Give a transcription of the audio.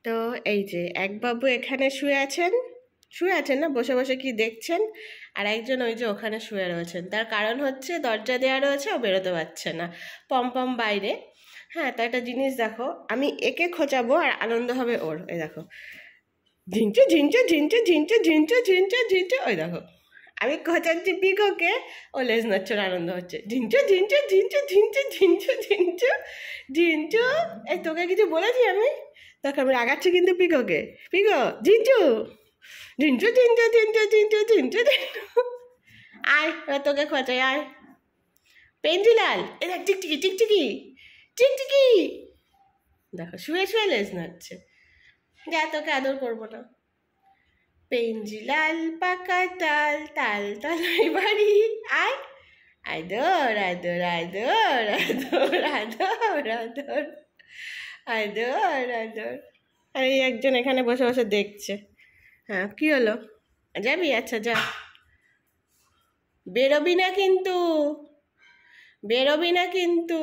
তো এই যে এক বাবু এখানে শুয়ে আছেন না, বসে বসে কি দেখছেন, আর একজন ওই যে ওখানে শুয়ে রয়েছেন। তার কারণ হচ্ছে দরজা দেওয়া রয়েছে, ও বেরোতে পারছে না, পম বাইরে। হ্যাঁ, তো একটা জিনিস দেখো, আমি একে খোঁচাবো আর আনন্দ হবে ওর। এই দেখো, ঝিঞ্চু ঝিঞ্চু ঝিঞ্চু ঝিঞ্চু ঝিঞ্চু ঝিঞ্চু ঝিঞ্চু, ওই দেখো আমি খোঁচাচ্ছি পিকোকে, ও লেজ নাচড় আনন্দ হচ্ছে। ঝিঞ্চু ঝিঞ্চু ঝিঞ্চু ঝিঞ্চু ঝিঞ্চু ঝিঞ্চু ঝিঞ্চু। এই তোকে কিছু বলেছি আমি? দেখো আমি রাগাচ্ছি কিন্তু পিকোকে। পিকো, ঝিঞ্চু ঝিঞ্চু ঝিঞ্চু ঝিঞ্চু ঝিঞ্চু ঝিঞ্চু ঝিঞ্চু। আয় এবার তোকে খোঁচাই, আয়। পেন্সিলাল, এ দেখ টিকটিকি টিকটিকি টিকটিকি। দেখো শুয়ে শুয়ে লেজ নাচছে। যা, তোকে আদর করবো না। পেঞ্জিলাল পাকা তাল, তাল তালাই বাড়ি। আয়, আদর আদর আদর আদর আদর আদর আদর আদর। আর এই একজন এখানে বসে বসে দেখছে। হ্যাঁ, কি হলো? যাবি? আচ্ছা যা, বেরোবি না কিন্তু, বেরোবি না কিন্তু।